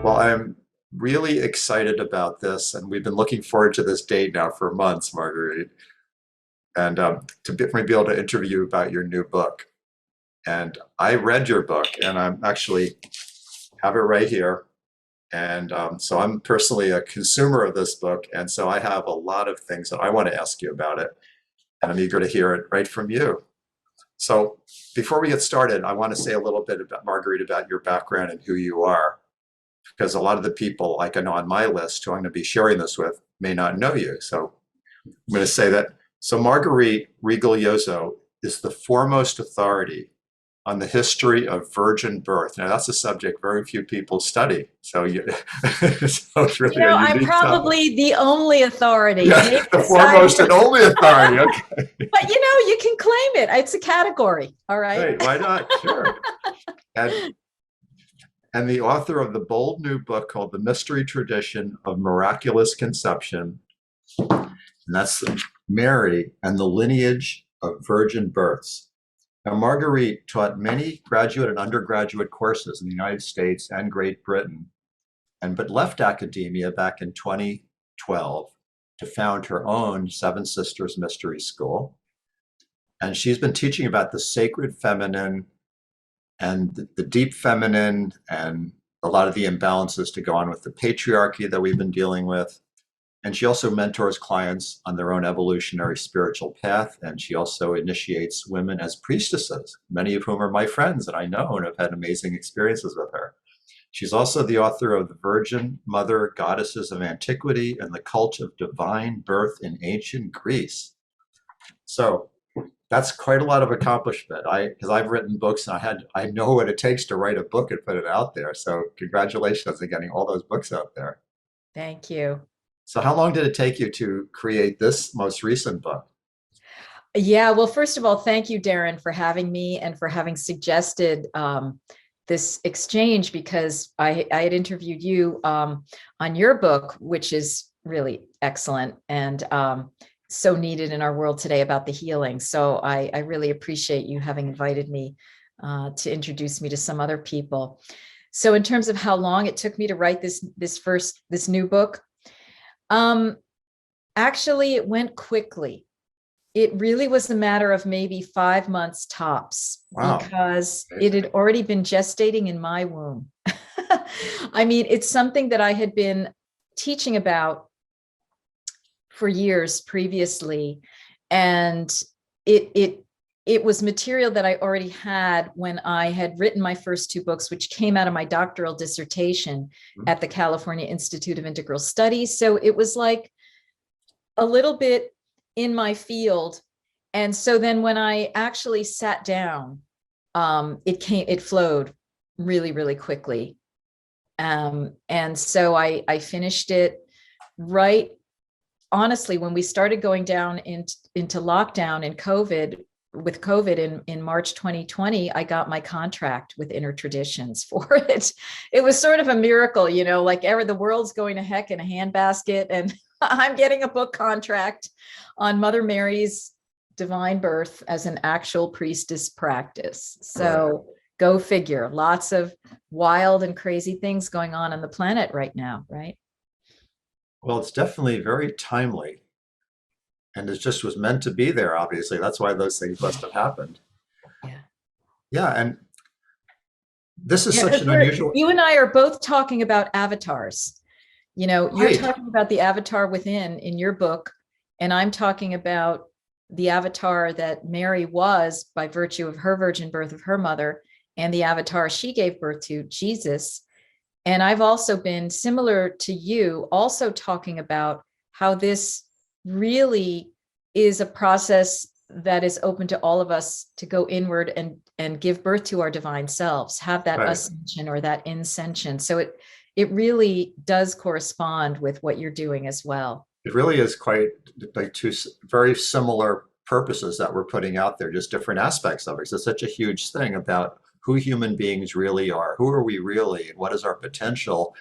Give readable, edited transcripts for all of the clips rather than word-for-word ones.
Well, I'm really excited about this, and we've been looking forward to this date now for months, Marguerite, and for me to be able to interview you about your new book. And I read your book, and I'm actually have it right here. And so I'm personally a consumer of this book, and so I have a lot of things that I want to ask you about it, and I'm eager to hear it right from you. So before we get started, I want to say a little bit about Marguerite, about your background and who you are, because a lot of the people, like I know on my list, who I'm going to be sharing this with, may not know you. So I'm going to say that. So Marguerite Rigoglioso is the foremost authority on the history of virgin birth. Now that's a subject very few people study. So, so it's really a I'm unique topic. probably the only authority, Yeah, maybe the aside foremost from, and only authority. Okay, but you can claim it. It's a category. All right. right, why not? Sure. And and the author of the bold new book called The Mystery Tradition of Miraculous Conception, and that's Mary and the Lineage of Virgin Births. Now, Marguerite taught many graduate and undergraduate courses in the United States and Great Britain, but left academia back in 2012 to found her own Seven Sisters Mystery School. And she's been teaching about the sacred feminine and the deep feminine and a lot of the imbalances to go on with the patriarchy that we've been dealing with. And she also mentors clients on their own evolutionary spiritual path. And she also initiates women as priestesses, many of whom are my friends and I know and have had amazing experiences with her. She's also the author of The Virgin Mother Goddesses of Antiquity and the Cult of Divine Birth in Ancient Greece. So that's quite a lot of accomplishment. Because I've written books and I know what it takes to write a book and put it out there. So congratulations on getting all those books out there. Thank you. So how long did it take you to create this most recent book? Yeah. Well, first of all, thank you, Darren, for having me and for having suggested this exchange because I had interviewed you on your book, which is really excellent and so needed in our world today about the healing. So I really appreciate you having invited me to introduce me to some other people. So in terms of how long it took me to write this new book, actually it went quickly. It really was a matter of maybe 5 months tops Wow, because it amazing. had already been gestating in my womb. I mean, it's something that I had been teaching about for years previously, and it was material that I already had when I had written my first two books, which came out of my doctoral dissertation at the California Institute of Integral Studies. So it was like a little bit in my field. And so then when I actually sat down, it flowed really, really quickly. And so I finished it right, honestly, when we started going down into lockdown and with COVID in March 2020, I got my contract with Inner Traditions for it. It was sort of a miracle, like the world's going to heck in a handbasket. And I'm getting a book contract on Mother Mary's divine birth as an actual priestess practice. Right. So go figure, lots of wild and crazy things going on the planet right now, right? Well, it's definitely very timely, and it just was meant to be there, obviously. That's why those things must have happened. Yeah. Yeah, and this is Yeah, such an unusual, you and I are both talking about avatars. You're right. talking about the avatar within in your book, and I'm talking about the avatar that Mary was by virtue of her virgin birth of her mother and the avatar she gave birth to, Jesus. And I've also been similar to you, also talking about how this really is a process that is open to all of us to go inward and give birth to our divine selves, have that Right. ascension or that inscension. So it really does correspond with what you're doing as well. It really is quite like two very similar purposes that we're putting out there, just different aspects of it. So it's such a huge thing about who human beings really are. Who are we really? And what is our potential?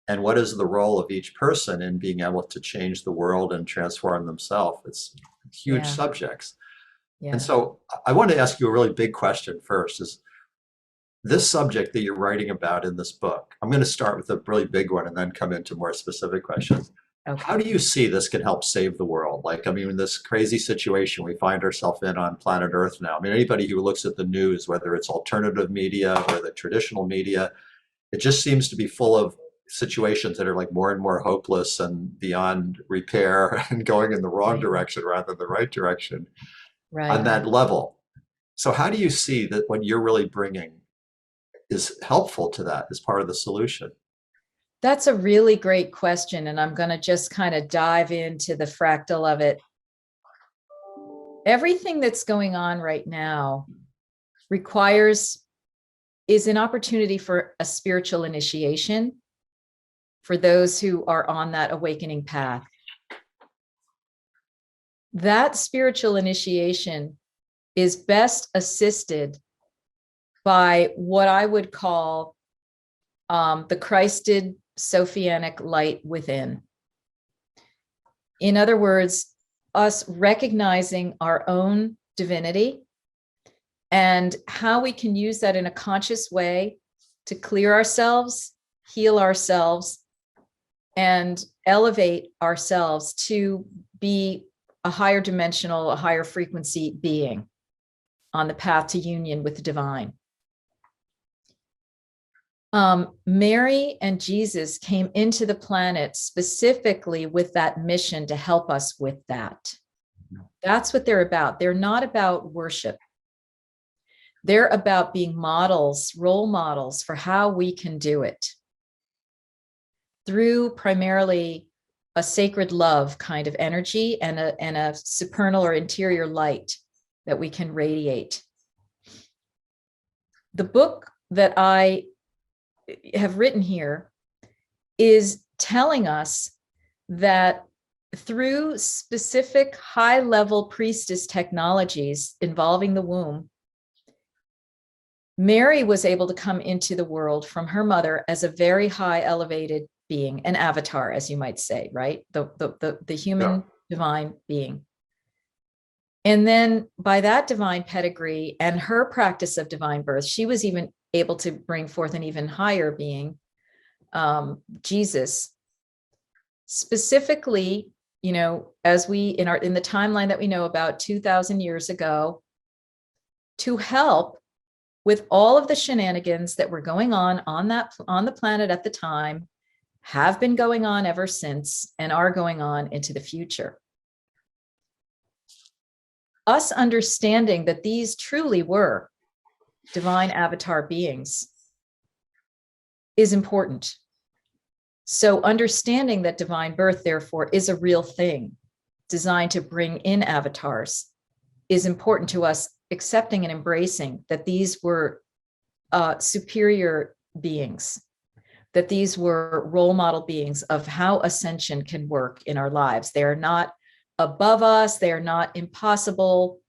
And what is the role of each person in being able to change the world and transform themselves? It's huge Yeah. subjects. And Yeah. so I want to ask you a really big question first is this subject that you're writing about in this book, I'm going to start with a really big one and then come into more specific questions. How Okay. do you see this can help save the world? Like, I mean, in this crazy situation we find ourselves in on planet Earth now. I mean, anybody who looks at the news, whether it's alternative media or the traditional media, it just seems to be full of situations that are like more and more hopeless and beyond repair and going in the wrong Right. direction rather than the right direction on Right. that level. So how do you see that what you're really bringing is helpful to that as part of the solution? That's a really great question. And I'm going to just kind of dive into the fractal of it. Everything that's going on right now is an opportunity for a spiritual initiation for those who are on that awakening path. That spiritual initiation is best assisted by what I would call the Christed Sophianic light within. In other words, us recognizing our own divinity and how we can use that in a conscious way to clear ourselves, heal ourselves, and elevate ourselves to be a higher dimensional, a higher frequency being on the path to union with the divine. Mary and Jesus came into the planet specifically with that mission to help us with that. That's what they're about. They're not about worship. They're about being models, role models for how we can do it through primarily a sacred love kind of energy and a supernal or interior light that we can radiate. The book that I have written here is telling us that through specific high-level priestess technologies involving the womb, Mary was able to come into the world from her mother as a very high elevated being, an avatar, as you might say, right? The human divine being. And then by that divine pedigree and her practice of divine birth, she was even able to bring forth an even higher being, Jesus. Specifically, as we in the timeline that we know about 2,000 years ago, to help with all of the shenanigans that were going on the planet at the time, have been going on ever since, and are going on into the future. Us understanding that these truly were divine avatar beings is important. So understanding that divine birth, therefore, is a real thing designed to bring in avatars is important to us, accepting and embracing that these were superior beings, that these were role model beings of how ascension can work in our lives. They are not above us. They are not impossible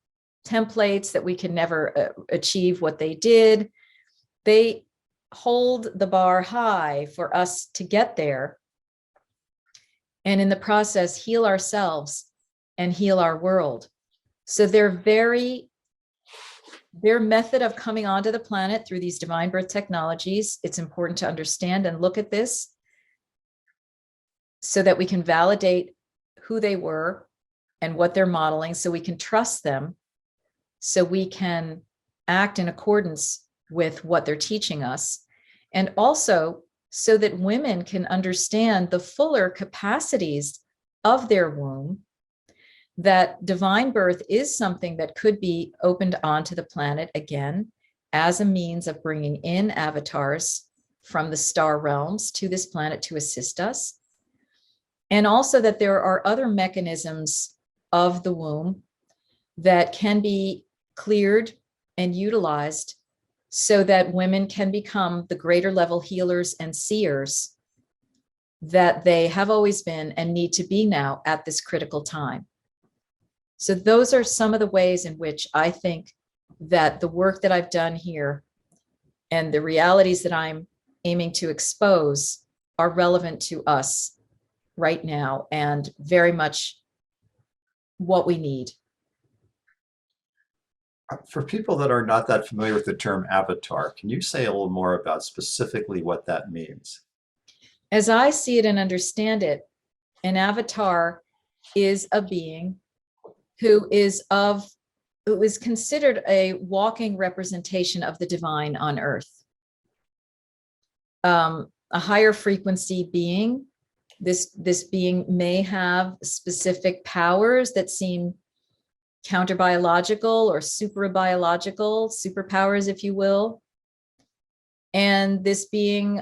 templates that we can never achieve what they did. They hold the bar high for us to get there, and in the process heal ourselves and heal our world. So their method of coming onto the planet through these divine birth technologies, it's important to understand and look at this so that we can validate who they were and what they're modeling, so we can trust them, so we can act in accordance with what they're teaching us. And also so that women can understand the fuller capacities of their womb, that divine birth is something that could be opened onto the planet again as a means of bringing in avatars from the star realms to this planet to assist us. And also that there are other mechanisms of the womb that can be cleared and utilized so that women can become the greater level healers and seers that they have always been and need to be now at this critical time. So those are some of the ways in which I think that the work that I've done here and the realities that I'm aiming to expose are relevant to us right now and very much what we need. For people that are not that familiar with the term avatar, can you say a little more about specifically what that means? As I see it and understand it, an avatar is a being who is considered a walking representation of the divine on earth. A higher frequency being, this being may have specific powers that seem counter-biological or super-biological, superpowers, if you will. And this being,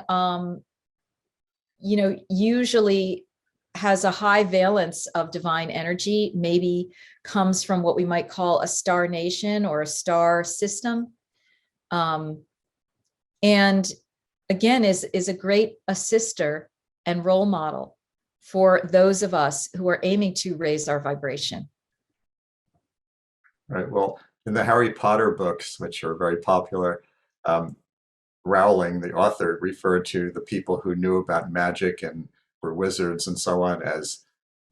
usually has a high valence of divine energy, maybe comes from what we might call a star nation or a star system. And again, is a great assister and role model for those of us who are aiming to raise our vibration. Right. Well, in the Harry Potter books, which are very popular, Rowling, the author, referred to the people who knew about magic and were wizards and so on as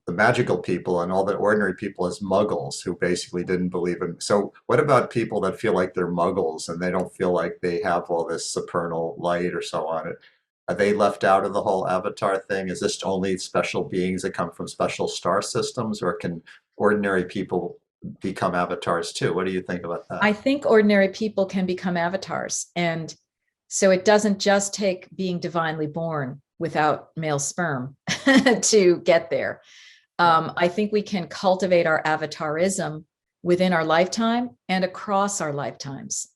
the magical people, and all the ordinary people as muggles who basically didn't believe in. So what about people that feel like they're muggles and they don't feel like they have all this supernal light or so on? Are they left out of the whole avatar thing? Is this only special beings that come from special star systems, or can ordinary people become avatars too? What do you think about that? I think ordinary people can become avatars. And so it doesn't just take being divinely born without male sperm to get there. I think we can cultivate our avatarism within our lifetime and across our lifetimes.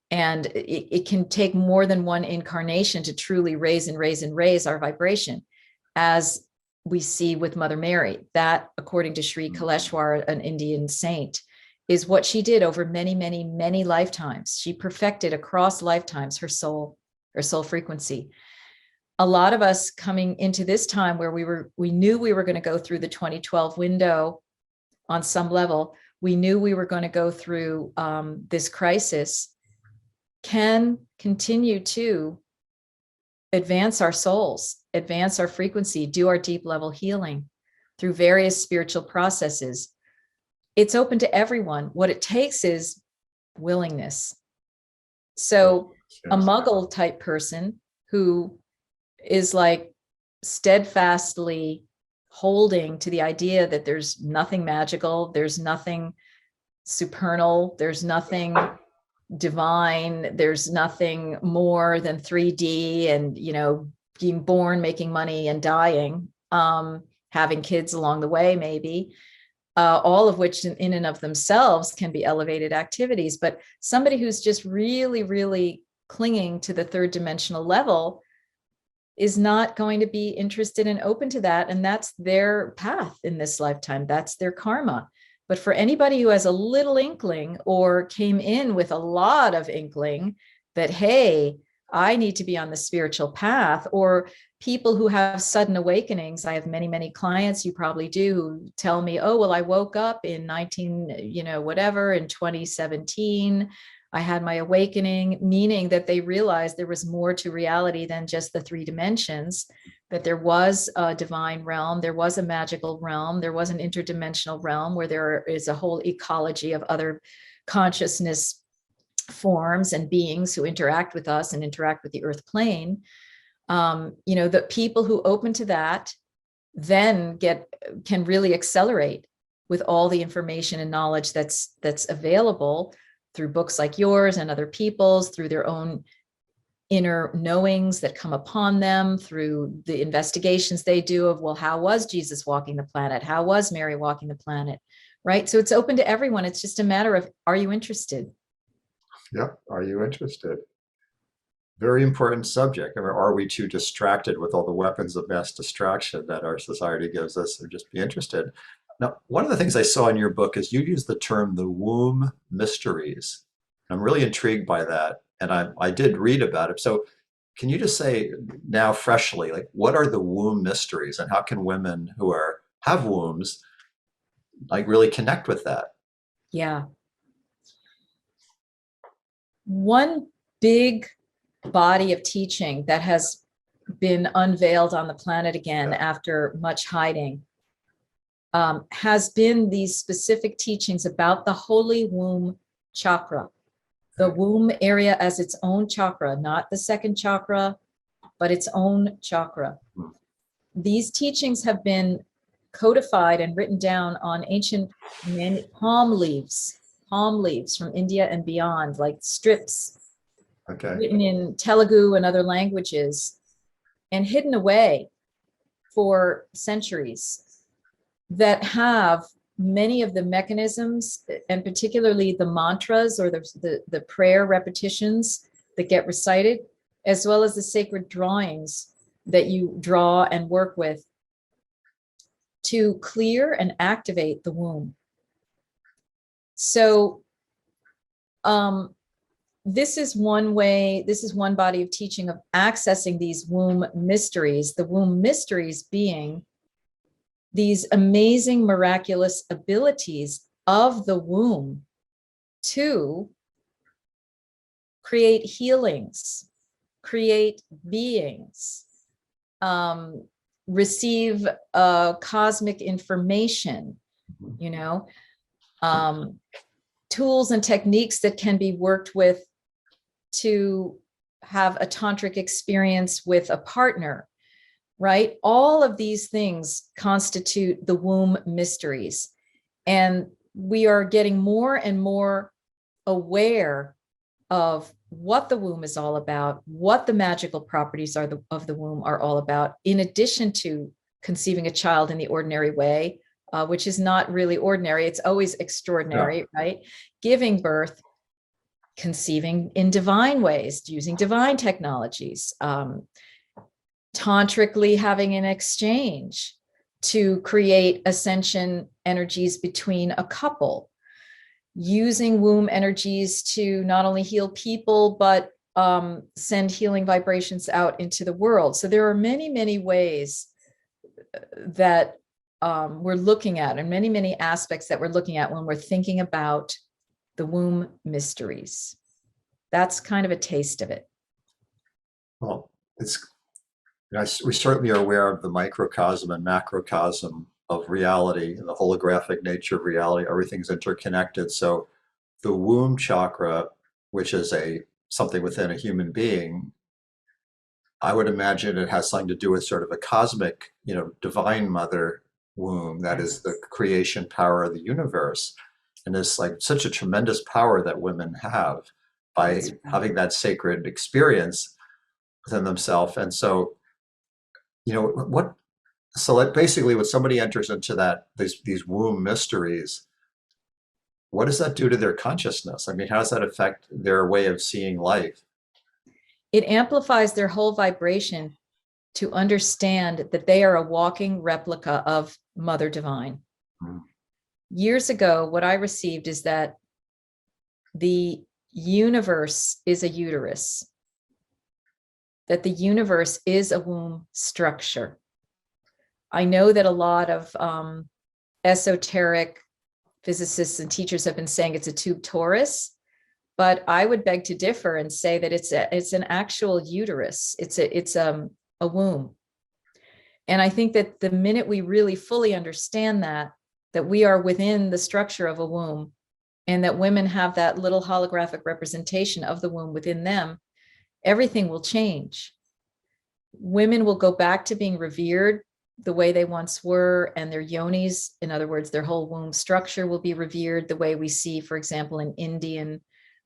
And it can take more than one incarnation to truly raise and raise and raise our vibration, as we see with Mother Mary. That, according to Sri Kaleshwar, an Indian saint, is what she did over many, many, many lifetimes. She perfected across lifetimes her soul frequency. A lot of us coming into this time where we knew we were going to go through the 2012 window on some level, we knew we were going to go through this crisis, can continue to advance our souls, advance our frequency, do our deep level healing through various spiritual processes. It's open to everyone. What it takes is willingness. So a muggle type person who is like steadfastly holding to the idea that there's nothing magical, there's nothing supernal, there's nothing divine, there's nothing more than 3D and, being born, making money and dying, having kids along the way, maybe, all of which in and of themselves can be elevated activities. But somebody who's just really, really clinging to the third dimensional level is not going to be interested and open to that. And that's their path in this lifetime. That's their karma. But for anybody who has a little inkling or came in with a lot of inkling that, hey, I need to be on the spiritual path, or people who have sudden awakenings. I have many, many clients, you probably do, who tell me, oh, well, I woke up in in 2017. I had my awakening, meaning that they realized there was more to reality than just the 3 dimensions, that there was a divine realm, there was a magical realm, there was an interdimensional realm where there is a whole ecology of other consciousness forms and beings who interact with us and interact with the earth plane. The people who open to that then can really accelerate with all the information and knowledge that's available through books like yours and other people's, through their own inner knowings that come upon them, through the investigations they do of, well, how was Jesus walking the planet? How was Mary walking the planet? Right? So it's open to everyone. It's just a matter of, are you interested? Yep. Are you interested? Very important subject. I mean, are we too distracted with all the weapons of mass distraction that our society gives us, or just be interested? Now, one of the things I saw in your book is you use the term the womb mysteries. I'm really intrigued by that. And I did read about it. So can you just say now freshly, like, what are the womb mysteries, and how can women who have wombs like really connect with that? Yeah. One big body of teaching that has been unveiled on the planet again after much hiding has been these specific teachings about the holy womb chakra. The womb area as its own chakra, not the second chakra, but its own chakra. These teachings have been codified and written down on ancient palm leaves from India and beyond, like strips written in Telugu and other languages, and hidden away for centuries, that have many of the mechanisms, and particularly the mantras or the prayer repetitions that get recited, as well as the sacred drawings that you draw and work with to clear and activate the womb. So this is one way, this is one body of teaching of accessing these womb mysteries, the womb mysteries being these amazing, miraculous abilities of the womb to create healings, create beings, receive cosmic information, tools and techniques that can be worked with to have a tantric experience with a partner, right? All of these things constitute the womb mysteries. And we are getting more and more aware of what the womb is all about, what the magical properties of the womb are all about, in addition to conceiving a child in the ordinary way, which is not really ordinary. It's always extraordinary, right? Giving birth, conceiving in divine ways, using divine technologies, tantrically having an exchange to create ascension energies between a couple, using womb energies to not only heal people, but send healing vibrations out into the world. So there are many, many ways that we're looking at, and many, many aspects that we're looking at when we're thinking about the womb mysteries. That's kind of a taste of it. Well, we're certainly are aware of the microcosm and macrocosm of reality and the holographic nature of reality. Everything's interconnected. So the womb chakra, which is something within a human being, I would imagine it has something to do with sort of a cosmic, divine mother womb that is the creation power of the universe. And it's like such a tremendous power that women have by having that sacred experience within themselves. And so, basically when somebody enters into these womb mysteries, what does that do to their consciousness? I mean, how does that affect their way of seeing life? It amplifies their whole vibration to understand that they are a walking replica of Mother Divine. Years ago, what I received is that the universe is a uterus, that the universe is a womb structure. I know that a lot of esoteric physicists and teachers have been saying it's a tube torus, but I would beg to differ and say that it's an actual uterus. It's a womb. And I think that the minute we really fully understand that we are within the structure of a womb, and that women have that little holographic representation of the womb within them, everything will change. Women will go back to being revered the way they once were, and their yonis, in other words, their whole womb structure, will be revered the way we see, for example, in Indian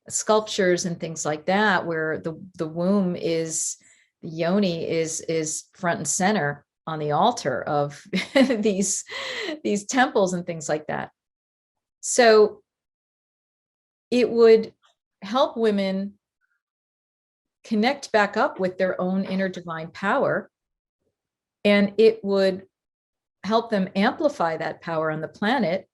sculptures and things like that, where the womb is, the yoni is front and center on the altar of these temples and things like that. So it would help women connect back up with their own inner divine power, and it would help them amplify that power on the planet.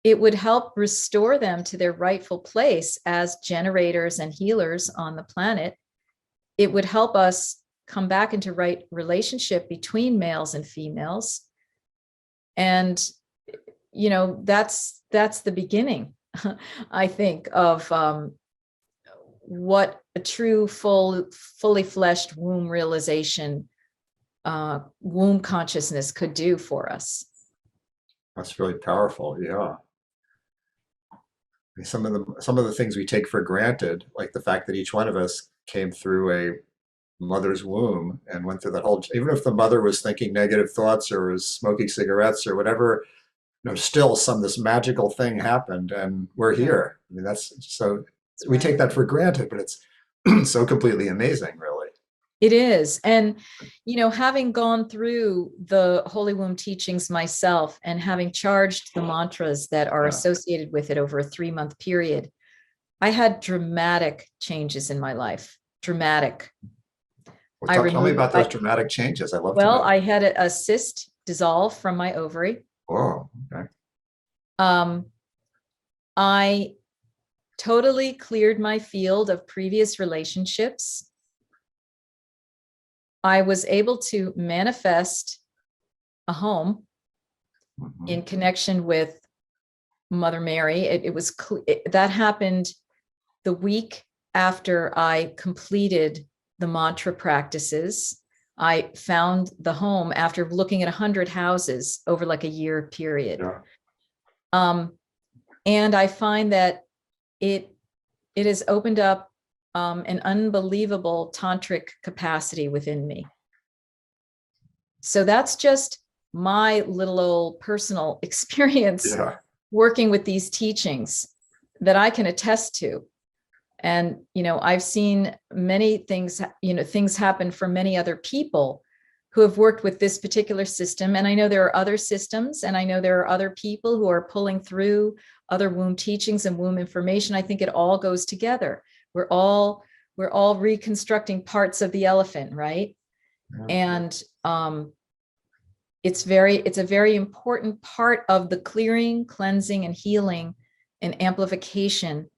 It would help restore them to their rightful place as generators and healers on the planet. It would help us come back into right relationship between males and females. And, that's the beginning, I think, of what a true, fully fleshed womb realization, womb consciousness could do for us. That's really powerful. Yeah. Some of the things we take for granted, like the fact that each one of us came through a mother's womb and went through that whole, even if the mother was thinking negative thoughts or was smoking cigarettes or whatever, still this magical thing happened and we're Right. here. I mean, that's so, That's we right. take that for granted, but it's so completely amazing, really. It is. And, having gone through the Holy Womb teachings myself and having charged the mantras that are Yeah. associated with it over a 3-month period, I had dramatic changes in my life. Dramatic. Well, I tell me removed, about those dramatic changes. I'd love to well, know. I had a cyst dissolve from my ovary. Oh, okay. Um, I totally cleared my field of previous relationships. I was able to manifest a home Mhm. in connection with Mother Mary. That happened the week after I completed the mantra practices. I found the home after looking at 100 houses over like a year period. Yeah. And I find that it has opened up an unbelievable tantric capacity within me. So that's just my little old personal experience Yeah. working with these teachings that I can attest to. And, I've seen many things, things happen for many other people who have worked with this particular system. And I know there are other systems, and I know there are other people who are pulling through other womb teachings and womb information. I think it all goes together. We're all reconstructing parts of the elephant, right? Yeah. And it's a very important part of the clearing, cleansing, and healing and amplification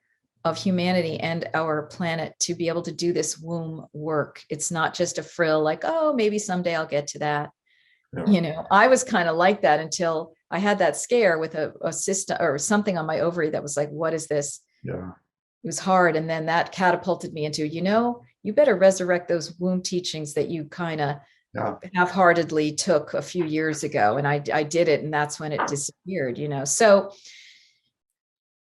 of humanity and our planet to be able to do this womb work. It's not just a frill like, oh, maybe someday I'll get to that. Yeah. I was kind of like that until I had that scare with a cyst or something on my ovary that was like, what is this? Yeah. It was hard. And then that catapulted me into, you better resurrect those womb teachings that you kind of Yeah. half-heartedly took a few years ago. And I did it, and that's when it disappeared, So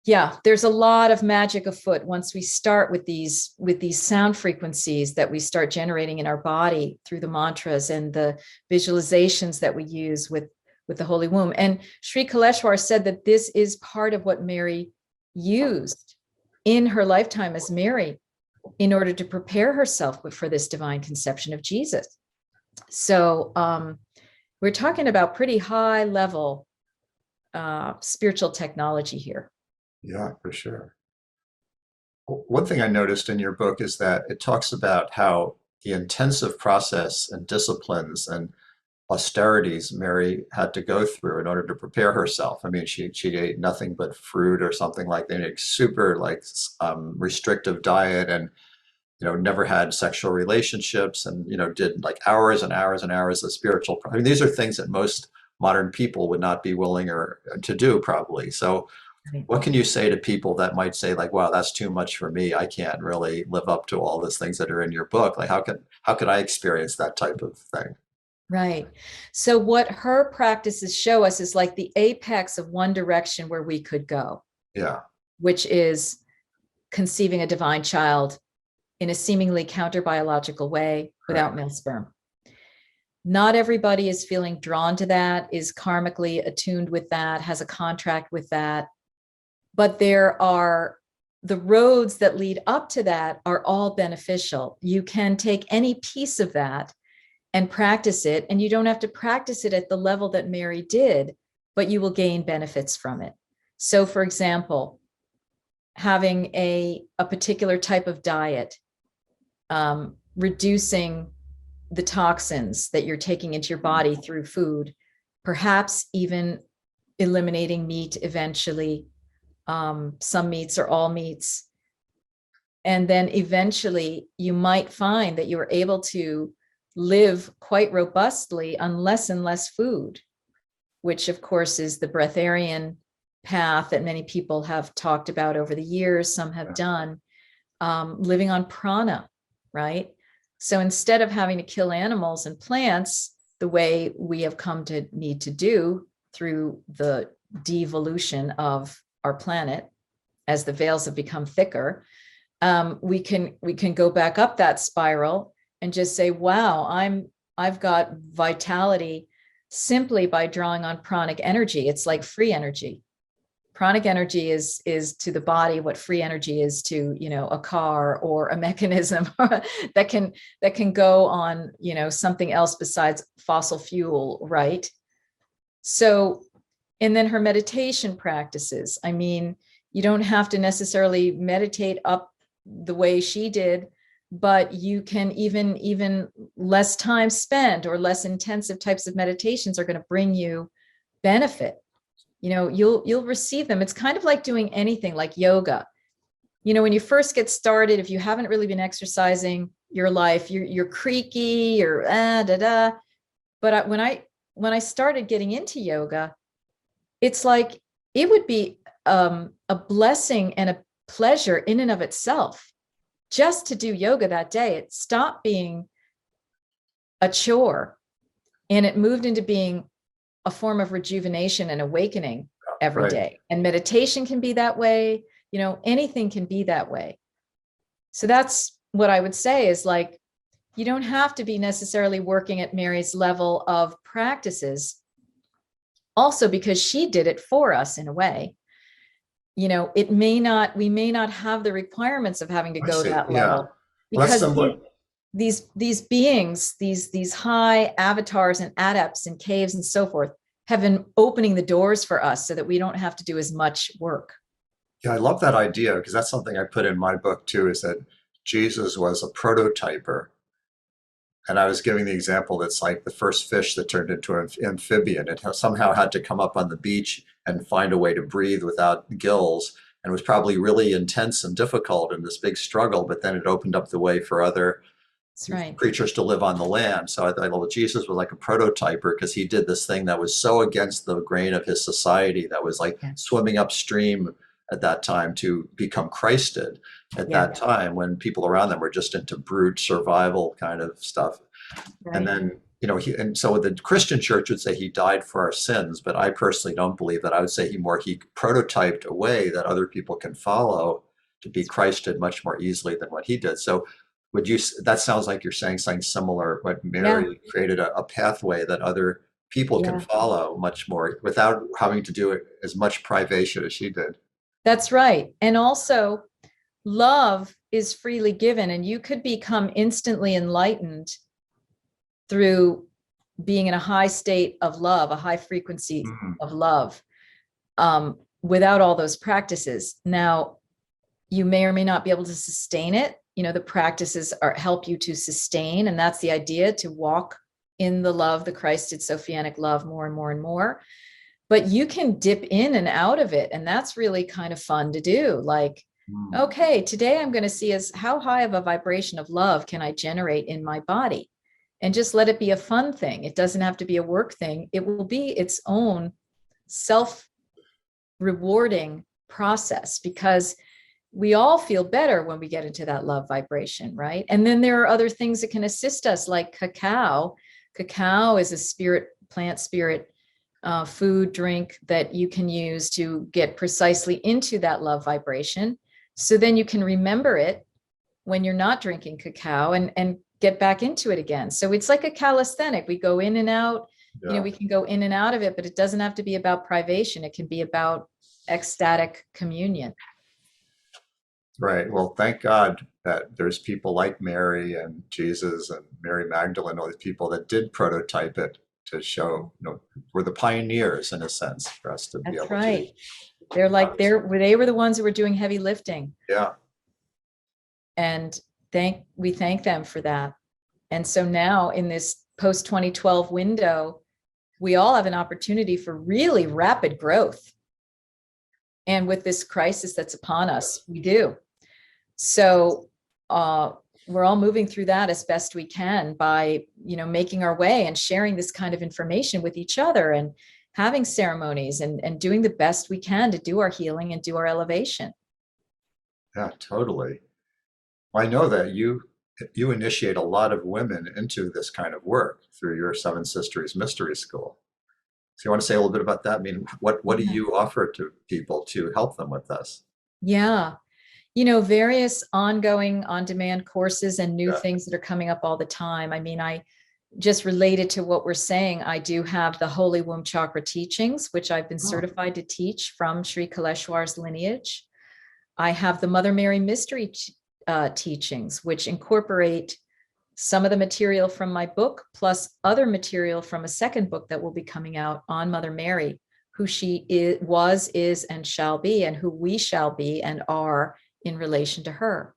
yeah, there's a lot of magic afoot once we start with these sound frequencies that we start generating in our body through the mantras and the visualizations that we use with the Holy Womb. And Sri Kaleshwar said that this is part of what Mary used in her lifetime as Mary in order to prepare herself for this divine conception of Jesus. So we're talking about pretty high level spiritual technology here. Yeah, for sure. One thing I noticed in your book is that it talks about how the intensive process and disciplines and austerities Mary had to go through in order to prepare herself. I mean, she ate nothing but fruit or something like that, a super restrictive diet, and never had sexual relationships, and did like hours and hours and hours of spiritual. I mean, these are things that most modern people would not be willing or to do probably. So what can you say to people that might say like, wow, that's too much for me. I can't really live up to all these things that are in your book. Like how could I experience that type of thing? Right. So what her practices show us is like the apex of one direction where we could go. Yeah. Which is conceiving a divine child in a seemingly counter-biological way without male sperm. Not everybody is feeling drawn to that, is karmically attuned with that, has a contract with that. But there are the roads that lead up to that are all beneficial. You can take any piece of that and practice it, and you don't have to practice it at the level that Mary did, but you will gain benefits from it. So, for example, having a particular type of diet, reducing the toxins that you're taking into your body through food, perhaps even eliminating meat eventually, some meats or all meats. And then eventually you might find that you are able to live quite robustly on less and less food, which of course is the breatharian path that many people have talked about over the years. Some have done, living on prana, right? So instead of having to kill animals and plants the way we have come to need to do through the devolution of our planet as the veils have become thicker, we can go back up that spiral and just say, wow, I've got vitality simply by drawing on pranic energy. It's like free energy. Pranic energy is to the body what free energy is to, a car or a mechanism that can go on, something else besides fossil fuel, right? So, and then her meditation practices. I mean, you don't have to necessarily meditate up the way she did, but you can even less time spent or less intensive types of meditations are going to bring you benefit. You'll receive them. It's kind of like doing anything like yoga. When you first get started, if you haven't really been exercising your life, you're creaky, you're But when I started getting into yoga, it's like it would be a blessing and a pleasure in and of itself just to do yoga that day. It stopped being a chore and it moved into being a form of rejuvenation and awakening every day. And meditation can be that way. Anything can be that way. So that's what I would say is like, you don't have to be necessarily working at Mary's level of practices. Also, because she did it for us in a way, we may not have the requirements of having to go that level because these beings, these high avatars and adepts and caves and so forth have been opening the doors for us so that we don't have to do as much work. Yeah, I love that idea because that's something I put in my book too, is that Jesus was a prototyper. And I was giving the example that's like the first fish that turned into an amphibian. It somehow had to come up on the beach and find a way to breathe without gills. And it was probably really intense and difficult in this big struggle, but then it opened up the way for other creatures to live on the land. So I thought, well, Jesus was like a prototyper because he did this thing that was so against the grain of his society, that was like swimming upstream at that time to become Christed at that time when people around them were just into brute survival kind of stuff. And then, and so the Christian church would say he died for our sins, but I personally don't believe that. I would say he prototyped a way that other people can follow to be Christed much more easily than what he did. So that sounds like you're saying something similar, what Mary created a pathway that other people can follow much more without having to do it as much privation as she did. That's right. And also, love is freely given, and you could become instantly enlightened through being in a high state of love, a high frequency of love, without all those practices. Now, you may or may not be able to sustain it. The practices help you to sustain, and that's the idea, to walk in the love, the Christed Sophianic love, more and more and more. But you can dip in and out of it, and that's really kind of fun to do. Like, okay, today I'm going to see how high of a vibration of love can I generate in my body, and just let it be a fun thing. It doesn't have to be a work thing. It will be its own self-rewarding process, because we all feel better when we get into that love vibration, right? And then there are other things that can assist us, like cacao. Cacao is a plant spirit food, drink that you can use to get precisely into that love vibration. So then you can remember it when you're not drinking cacao and get back into it again. So it's like a calisthenic. We go in and out, we can go in and out of it, but it doesn't have to be about privation. It can be about ecstatic communion. Right. Well, thank God that there's people like Mary and Jesus and Mary Magdalene, all these people that did prototype it to show, we're the pioneers in a sense for us to be able to. They're like, they were the ones who were doing heavy lifting. Yeah. And we thank them for that. And so now in this post 2012 window, we all have an opportunity for really rapid growth. And with this crisis that's upon us, we do. So we're all moving through that as best we can by, making our way and sharing this kind of information with each other and having ceremonies and doing the best we can to do our healing and do our elevation. Yeah, totally. I know that you initiate a lot of women into this kind of work through your Seven Sisters Mystery School. So you want to say a little bit about that? I mean, what do you offer to people to help them with this? Yeah. Various ongoing on-demand courses and new Yeah. things that are coming up all the time. I mean, I just related to what we're saying, I do have the Holy Womb Chakra teachings, which I've been Oh, certified to teach from Sri Kaleshwar's lineage. I have the Mother Mary mystery teachings, which incorporate some of the material from my book, plus other material from a second book that will be coming out on Mother Mary, who she was, is, and shall be, and who we shall be and are in relation to her.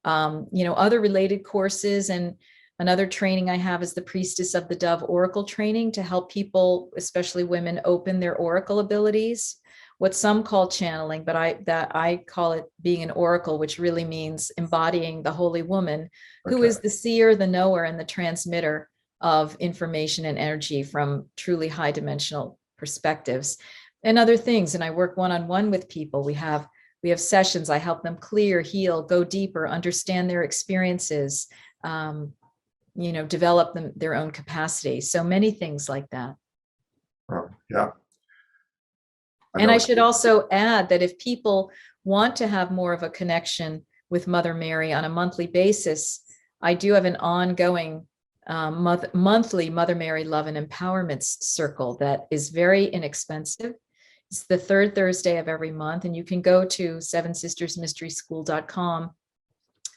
Other related courses, and another training I have is the Priestess of the Dove Oracle training to help people, especially women, open their oracle abilities. What some call channeling, but I call it being an oracle, which really means embodying the Holy Woman, who okay. is the seer, the knower, and the transmitter of information and energy from truly high dimensional perspectives and other things. And I work one-on-one with people. We have sessions. I help them clear, heal, go deeper, understand their experiences, develop their own capacity. So many things like that. Oh, yeah. And I should also add that if people want to have more of a connection with Mother Mary on a monthly basis, I do have an ongoing monthly Mother Mary Love and Empowerment Circle that is very inexpensive. It's the third Thursday of every month, and you can go to sevensistersmysteryschool.com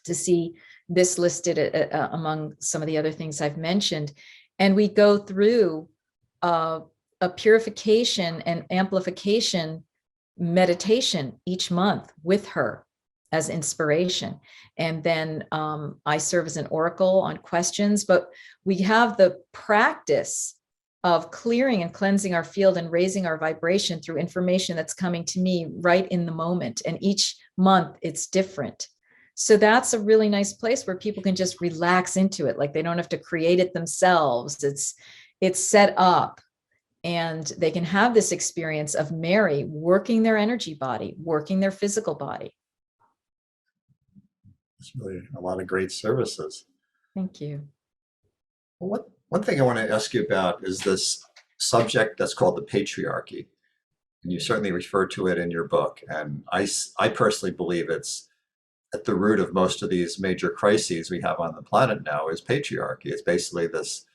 to see this listed among some of the other things I've mentioned. And we go through a purification and amplification meditation each month with her as inspiration. And then I serve as an oracle on questions, but we have the practice of clearing and cleansing our field and raising our vibration through information that's coming to me right in the moment. And each month it's different. So that's a really nice place where people can just relax into it. Like they don't have to create it themselves. It's set up, and they can have this experience of Mary working their energy body, working their physical body. It's really a lot of great services. Thank you. Well, one thing I want to ask you about is this subject that's called the patriarchy. And you certainly refer to it in your book. And I personally believe it's at the root of most of these major crises we have on the planet now is patriarchy. It's basically this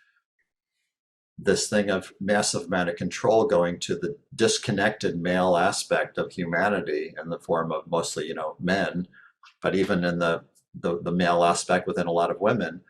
thing of massive amount of control going to the disconnected male aspect of humanity in the form of mostly, men, but even in the male aspect within a lot of women,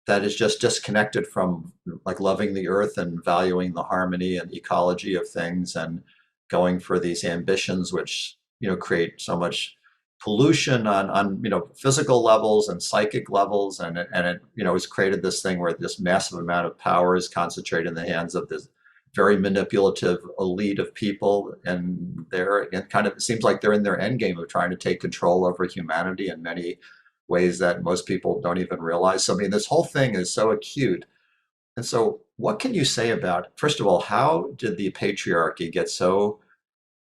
that is just disconnected from like loving the earth and valuing the harmony and ecology of things, and going for these ambitions which create so much pollution on physical levels and psychic levels, and it has created this thing where this massive amount of power is concentrated in the hands of this very manipulative elite of people, and it seems like they're in their end game of trying to take control over humanity in many ways that most people don't even realize. So I mean, this whole thing is so acute. And so what can you say about, first of all, how did the patriarchy get so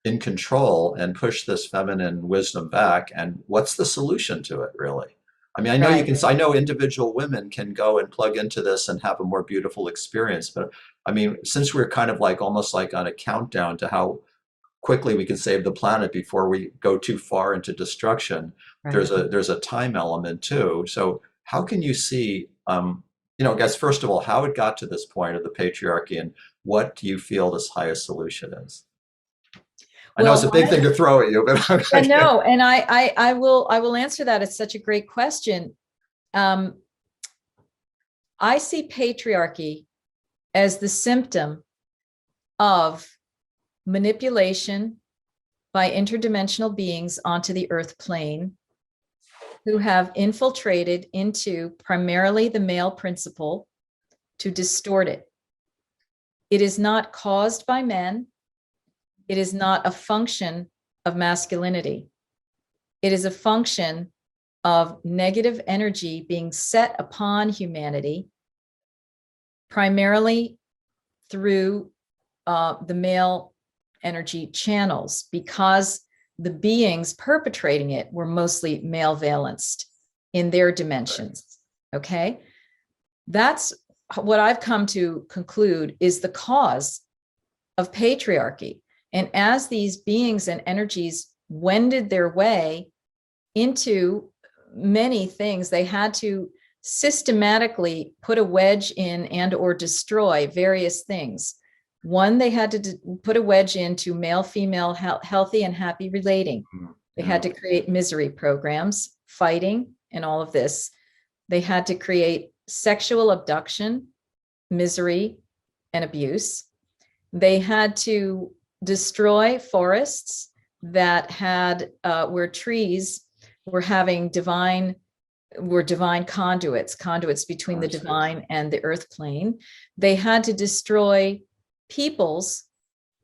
in control and push this feminine wisdom back, and what's the solution to it really? I mean, I know Right. I know individual women can go and plug into this and have a more beautiful experience, but I mean, since we're kind of like almost like on a countdown to how quickly we can save the planet before we go too far into destruction, Right. there's a time element too. So how can you see, I guess first of all, how it got to this point of the patriarchy, and what do you feel this highest solution is? I know it's Well, a big thing to throw at you, but I know, and I will answer that. It's such a great question. Um, I see patriarchy as the symptom of manipulation by interdimensional beings onto the earth plane who have infiltrated into primarily the male principle to distort it. It is not caused by men. It is not a function of masculinity. It is a function of negative energy being set upon humanity, primarily through the male energy channels, because the beings perpetrating it were mostly male valenced in their dimensions. Okay. That's what I've come to conclude is the cause of patriarchy. And as these beings and energies wended their way into many things. They had to systematically put a wedge in and or destroy various things. One, they had to put a wedge into male, female, healthy and happy relating. They had to create misery programs, fighting, and all of this. They had to create sexual abduction, misery, and abuse. They had to destroy forests that had where trees were having divine conduits between the divine and the earth plane. They had to destroy peoples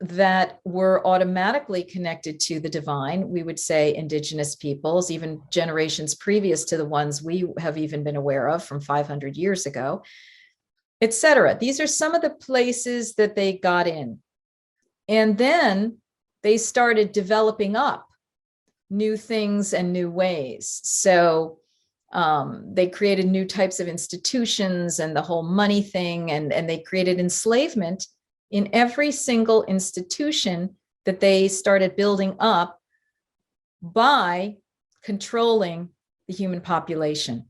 that were automatically connected to the divine. We would say indigenous peoples, even generations previous to the ones we have even been aware of from 500 years ago, etc. These are some of the places that they got in. And then they started developing up new things and new ways. So they created new types of institutions and the whole money thing, and they created enslavement in every single institution that they started building up by controlling the human population.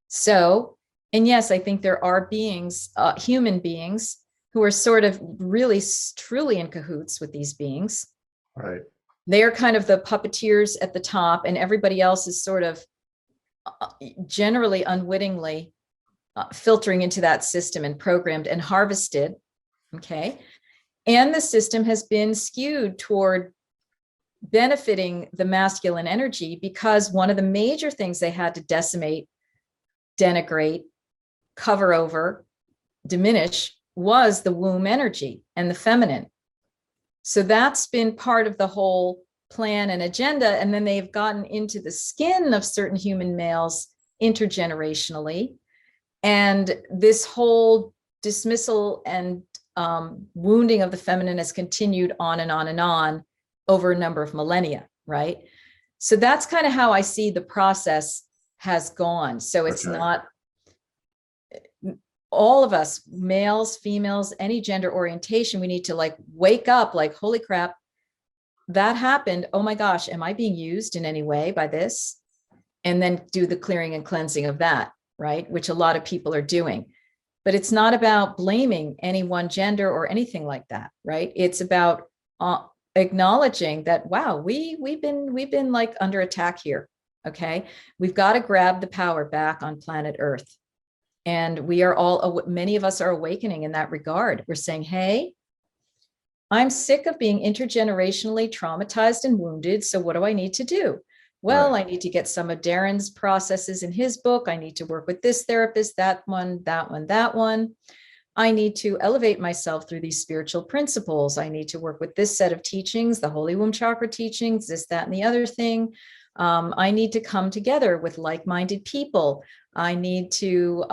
So, and yes, I think there are beings, human beings, who are sort of really truly in cahoots with these beings. Right. They are kind of the puppeteers at the top, and everybody else is sort of generally unwittingly filtering into that system and programmed and harvested. Okay. And the system has been skewed toward benefiting the masculine energy, because one of the major things they had to decimate, denigrate, cover over, diminish was the womb energy and the feminine. So that's been part of the whole plan and agenda. And then they've gotten into the skin of certain human males intergenerationally. And this whole dismissal and wounding of the feminine has continued on and on and on over a number of millennia, right? So that's kind of how I see the process has gone. So it's not all of us, males, females, any gender orientation, we need to like wake up like, holy crap, that happened. Oh my gosh, am I being used in any way by this? And then do the clearing and cleansing of that, right? Which a lot of people are doing. But it's not about blaming any one gender or anything like that, right? It's about acknowledging that, wow, we've been like under attack here. Okay, we've got to grab the power back on planet Earth. And we are all, many of us are awakening in that regard. We're saying, hey, I'm sick of being intergenerationally traumatized and wounded. So what do I need to do? Well, I need to get some of Darren's processes in his book. I need to work with this therapist, that one. I need to elevate myself through these spiritual principles. I need to work with this set of teachings, the Holy Womb Chakra teachings, this, that, and the other thing. I need to come together with like-minded people. I need to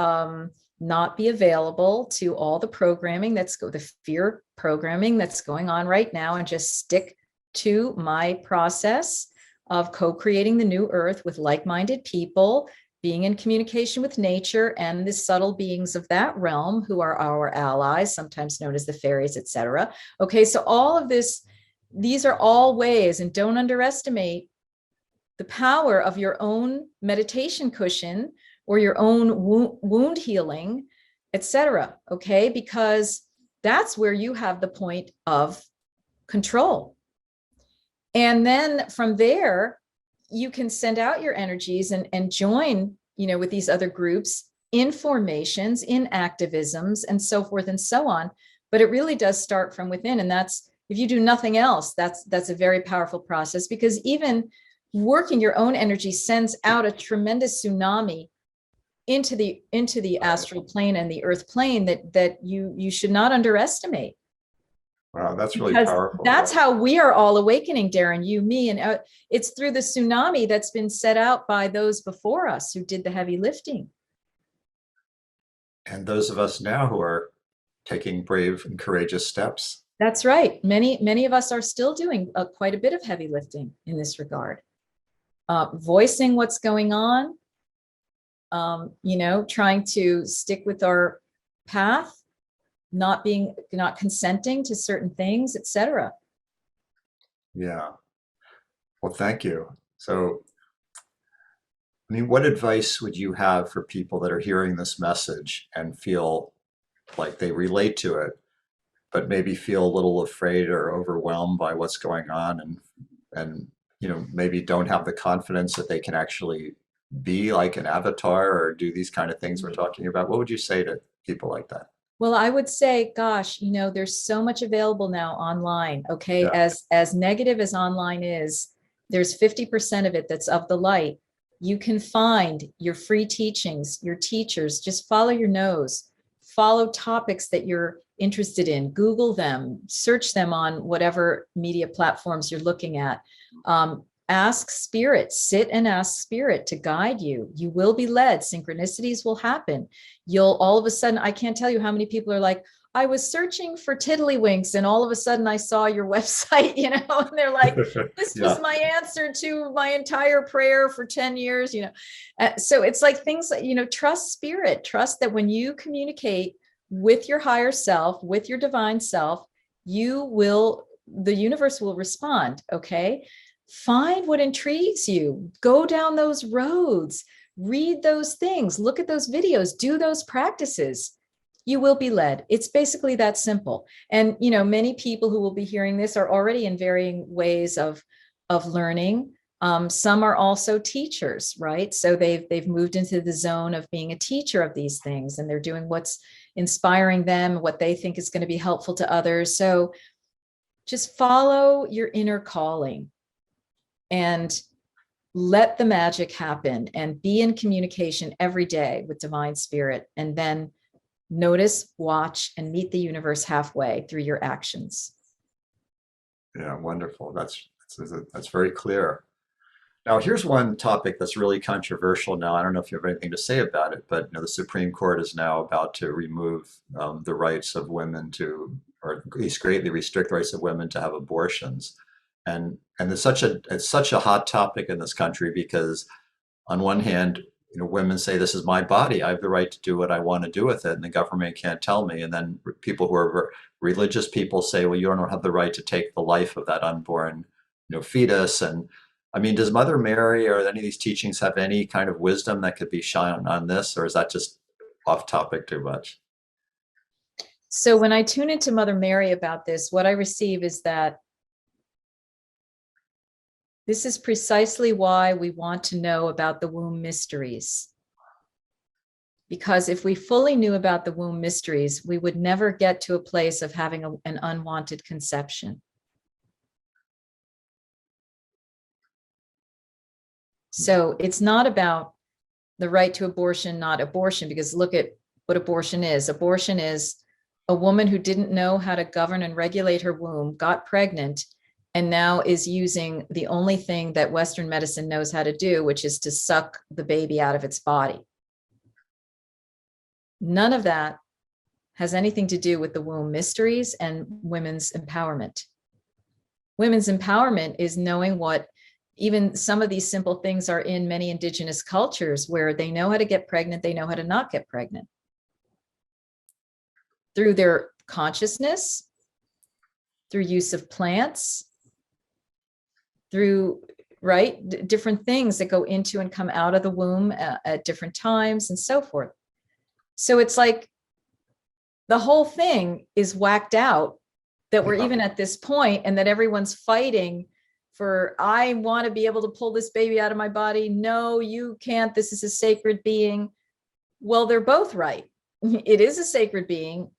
not be available to all the programming the fear programming that's going on right now, and just stick to my process of co-creating the new earth with like-minded people, being in communication with nature and the subtle beings of that realm who are our allies, sometimes known as the fairies, etc. Okay, so all of this, these are all ways, and don't underestimate the power of your own meditation cushion or your own wound healing, etc. Okay, because that's where you have the point of control. And then from there, you can send out your energies and join, with these other groups in formations, in activisms, and so forth and so on. But it really does start from within. And that's, if you do nothing else, that's a very powerful process, because even working your own energy sends out a tremendous tsunami into the astral plane and the earth plane that you should not underestimate. Wow, that's really because powerful. That's how we are all awakening, Darren, you, me, and it's through the tsunami that's been set out by those before us who did the heavy lifting. And those of us now who are taking brave and courageous steps. That's right. Many of us are still doing quite a bit of heavy lifting in this regard. Voicing what's going on, trying to stick with our path, not consenting to certain things, etc. Yeah. Well, thank you. So, I mean, what advice would you have for people that are hearing this message and feel like they relate to it, but maybe feel a little afraid or overwhelmed by what's going on, and maybe don't have the confidence that they can actually be like an avatar or do these kind of things we're talking about? What would you say to people like that? Well, I would say, gosh, there's so much available now online. Okay. Yeah. As negative as online is, there's 50% of it that's of the light. You can find your free teachings, your teachers, just follow your nose, follow topics that you're interested in, Google them, search them on whatever media platforms you're looking at. Ask spirit, sit and ask spirit to guide you. You will be led. Synchronicities will happen. You'll all of a sudden, I can't tell you how many people are like, I was searching for tiddlywinks and all of a sudden I saw your website, and they're like, this Yeah. was my answer to my entire prayer for 10 years, So it's like things like, trust spirit, trust that when you communicate with your higher self, with your divine self, the universe will respond. Okay. Find what intrigues you, go down those roads, read those things, look at those videos, do those practices. You will be led. It's basically that simple. And, many people who will be hearing this are already in varying ways of learning. Some are also teachers, right? So they've moved into the zone of being a teacher of these things, and they're doing what's inspiring them, what they think is going to be helpful to others. So just follow your inner calling and let the magic happen, and be in communication every day with divine spirit, and then notice, watch, and meet the universe halfway through your actions. Yeah, wonderful. That's very clear. Now, here's one topic that's really controversial now. I don't know if you have anything to say about it, but the Supreme Court is now about to remove the rights of women to, or at least greatly restrict the rights of women to have abortions. And it's such a hot topic in this country because on one hand, women say, this is my body. I have the right to do what I want to do with it, and the government can't tell me. And then people who are religious people say, well, you don't have the right to take the life of that unborn, fetus. And I mean, does Mother Mary or any of these teachings have any kind of wisdom that could be shone on this, or is that just off topic too much? So when I tune into Mother Mary about this, what I receive is that this is precisely why we want to know about the womb mysteries. Because if we fully knew about the womb mysteries, we would never get to a place of having an unwanted conception. So it's not about the right to abortion, not abortion, because look at what abortion is. Abortion is a woman who didn't know how to govern and regulate her womb, got pregnant, and now is using the only thing that Western medicine knows how to do, which is to suck the baby out of its body. None of that has anything to do with the womb mysteries and women's empowerment. Women's empowerment is knowing what even some of these simple things are in many indigenous cultures, where they know how to get pregnant, they know how to not get pregnant. Through their consciousness, through use of plants, through different things that go into and come out of the womb at different times and so forth. So it's like the whole thing is whacked out, that we're even at this point, and that everyone's fighting for, I want to be able to pull this baby out of my body. No, you can't. This is a sacred being. Well, they're both right. It is a sacred being,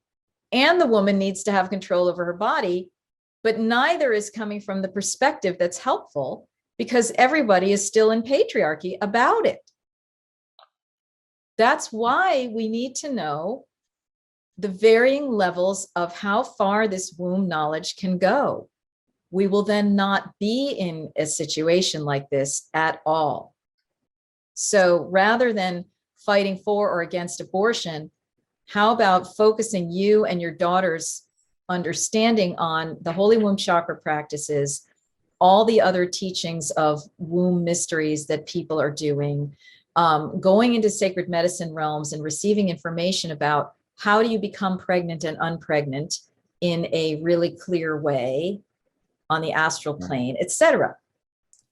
and the woman needs to have control over her body, but neither is coming from the perspective that's helpful, because everybody is still in patriarchy about it. That's why we need to know the varying levels of how far this womb knowledge can go. We will then not be in a situation like this at all. So rather than fighting for or against abortion, how about focusing you and your daughter's understanding on the Holy Womb Chakra practices, all the other teachings of womb mysteries that people are doing, going into sacred medicine realms and receiving information about how do you become pregnant and unpregnant in a really clear way on the astral plane, etc.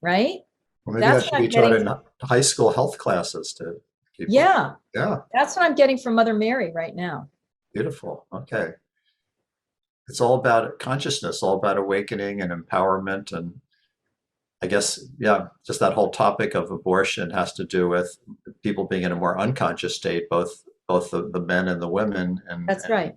right? Well, maybe that That's should what be I'm taught getting in from, high school health classes to people. yeah, Yeah, that's what I'm getting from Mother Mary right now. beautiful. Okay. It's all about consciousness, all about awakening and empowerment. And I guess, yeah, just that whole topic of abortion has to do with people being in a more unconscious state, both the men and the women, That's right.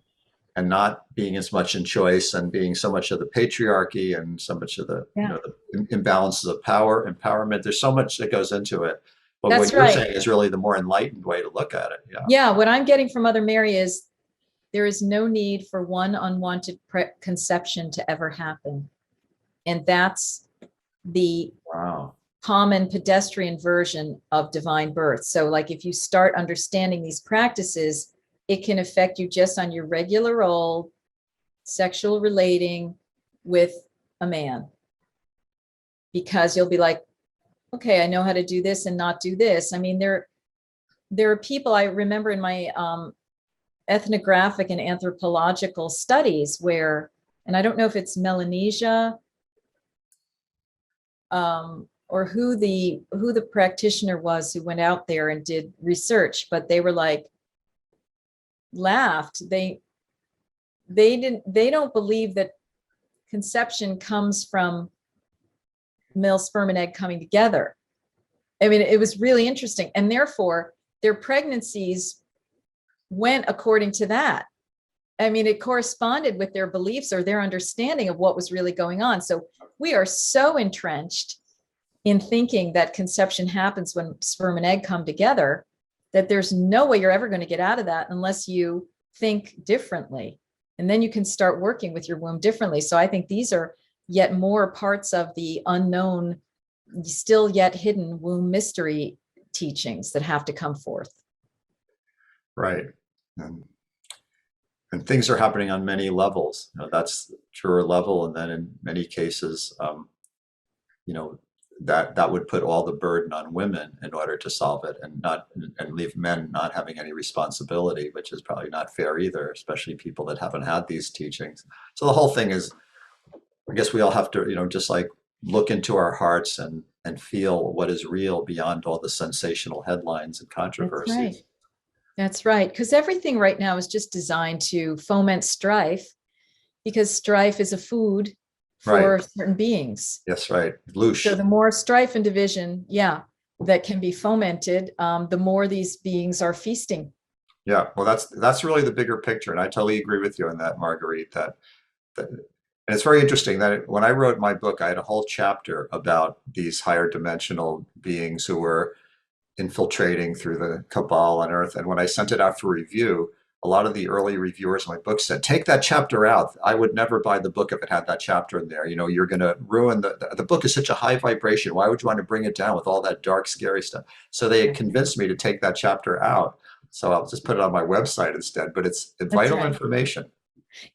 and not being as much in choice and being so much of the patriarchy and so much of the, Yeah, the imbalances of power, empowerment. There's so much that goes into it. But what that's you're right. saying is really the more enlightened way to look at it. Yeah. Yeah, what I'm getting from Mother Mary is there is no need for one unwanted conception to ever happen. And that's the Wow. common pedestrian version of divine birth. So, like, if you start understanding these practices, it can affect you just on your regular old sexual relating with a man, because you'll be like, okay, I know how to do this and not do this. I mean, there are people I remember in my ethnographic and anthropological studies where, and I don't know if it's Melanesia, or who the practitioner was who went out there and did research, but they were like, laughed. They don't believe that conception comes from male sperm and egg coming together. I mean, it was really interesting. And therefore, their pregnancies went according to that. I mean, it corresponded with their beliefs or their understanding of what was really going on. So we are so entrenched in thinking that conception happens when sperm and egg come together that there's no way you're ever going to get out of that unless you think differently. And then you can start working with your womb differently. So I think these are yet more parts of the unknown, still yet hidden womb mystery teachings that have to come forth. Right. And, and things are happening on many levels. That's the truer level. And then in many cases, you know, that would put all the burden on women in order to solve it, and leave men not having any responsibility, which is probably not fair either, especially people that haven't had these teachings. So the whole thing is, I guess we all have to, just like look into our hearts and feel what is real beyond all the sensational headlines and That's right. controversies. That's right. Because everything right now is just designed to foment strife, because strife is a food Right. for certain beings. Yes, right. So Loosh. the more strife and division, yeah, that can be fomented, the more these beings are feasting. Yeah. Well, that's really the bigger picture. And I totally agree with you on that, Marguerite, that and it's very interesting that when I wrote my book, I had a whole chapter about these higher dimensional beings who were infiltrating through the cabal on Earth. And when I sent it out for review, a lot of the early reviewers of my book said, take that chapter out. I would never buy the book if it had that chapter in there. You're going to ruin the book is such a high vibration. Why would you want to bring it down with all that dark, scary stuff? So they had convinced me to take that chapter out. So I'll just put it on my website instead, but it's That's vital right. information.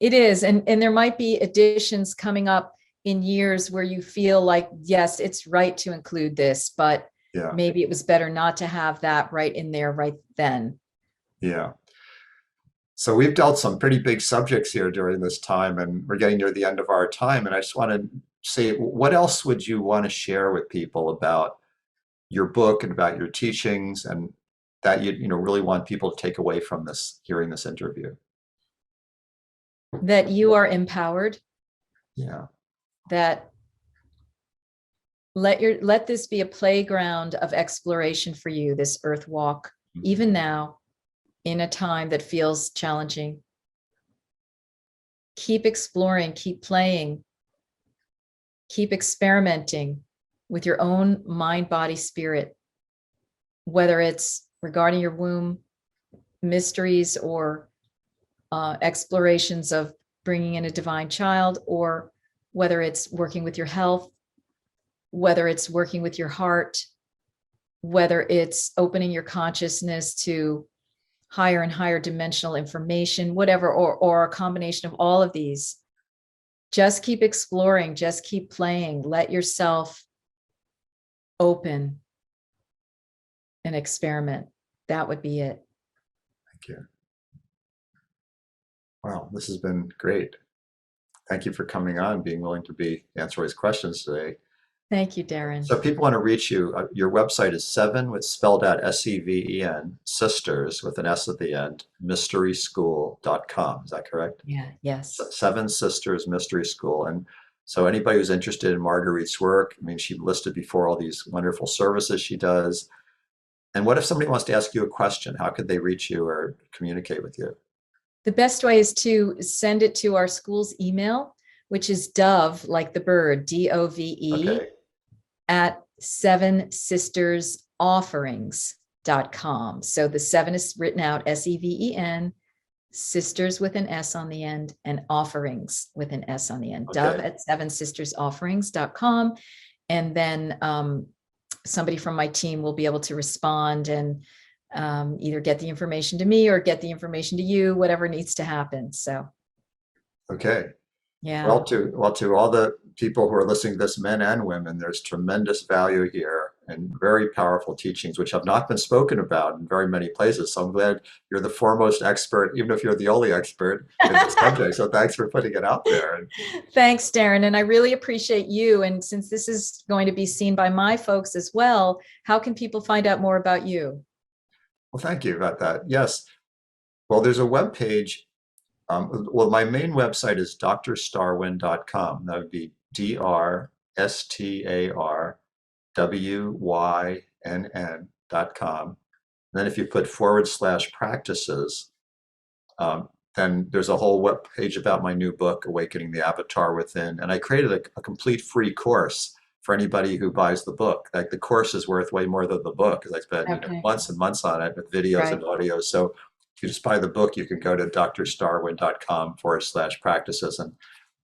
It is. And there might be additions coming up in years where you feel like, yes, it's right to include this, but Yeah. maybe it was better not to have that right in there right then. Yeah. So we've dealt some pretty big subjects here during this time, and we're getting near the end of our time. And I just want to say, what else would you want to share with people about your book and about your teachings, and that you really want people to take away from this, hearing this interview? That you are empowered, Yeah. that let this be a playground of exploration for you, this earth walk, even now, in a time that feels challenging. Keep exploring, keep playing, keep experimenting with your own mind, body, spirit, whether it's regarding your womb mysteries or explorations of bringing in a divine child, or whether it's working with your health, whether it's working with your heart, whether it's opening your consciousness to higher and higher dimensional information, whatever, or a combination of all of these. Just keep exploring, just keep playing, let yourself open and experiment. That would be it. Thank you. Wow, this has been great. Thank you for coming on, being willing to answer these questions today. Thank you, Darren. So if people want to reach you, your website is seven with spelled out SEVEN, sisters with an S at the end, mysteryschool.com. Is that correct? Yeah, yes. Seven Sisters Mystery School. And so anybody who's interested in Marguerite's work, I mean, she listed before all these wonderful services she does. And what if somebody wants to ask you a question? How could they reach you or communicate with you? The best way is to send it to our school's email, which is dove, like the bird, DOVE, Okay. at seven sisters offerings.com. So the seven is written out SEVEN, sisters with an S on the end, and offerings with an S on the end. Okay. Dove at seven sisters offerings.com. And then somebody from my team will be able to respond and either get the information to me or get the information to you, whatever needs to happen. So, Okay. yeah. Well, to all the people who are listening to this, men and women, there's tremendous value here and very powerful teachings, which have not been spoken about in very many places. So I'm glad you're the foremost expert, even if you're the only expert in the subject. So thanks for putting it out there. Thanks, Darren. And I really appreciate you. And since this is going to be seen by my folks as well, how can people find out more about you? Well, thank you about that. Yes. Well, there's a web page. Well, my main website is drstarwyn.com. That would be DRSTARWYNN.com. Then if you put /practices, then there's a whole web page about my new book, Awakening the Avatar Within. And I created a complete free course for anybody who buys the book. Like the course is worth way more than the book because I spent months and months on it with videos and audio. So if you just buy the book, you can go to drstarwyn.com /practices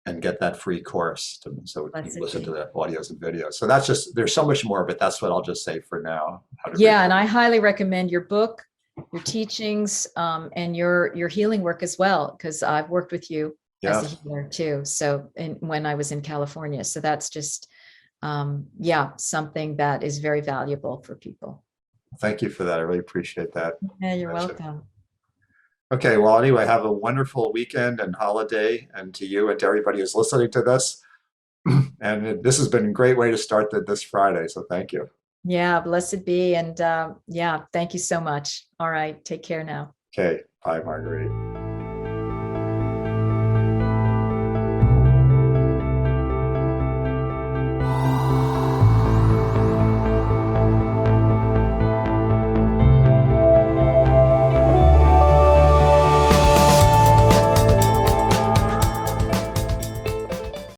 and get that free course. So you can listen to the audios and videos. So that's just, there's so much more, but that's what I'll just say for now. Yeah, and I highly recommend your book, your teachings, and your healing work as well, because I've worked with you as a healer too. So when I was in California, so that's just, something that is very valuable for people. Thank you for that. I really appreciate that. Yeah, you're welcome. Okay, well, anyway, have a wonderful weekend and holiday, and to you and to everybody who's listening to this. And this has been a great way to start this Friday, so thank you. Yeah, blessed be. And yeah, thank you so much. All right, take care now. Okay, bye, Marguerite.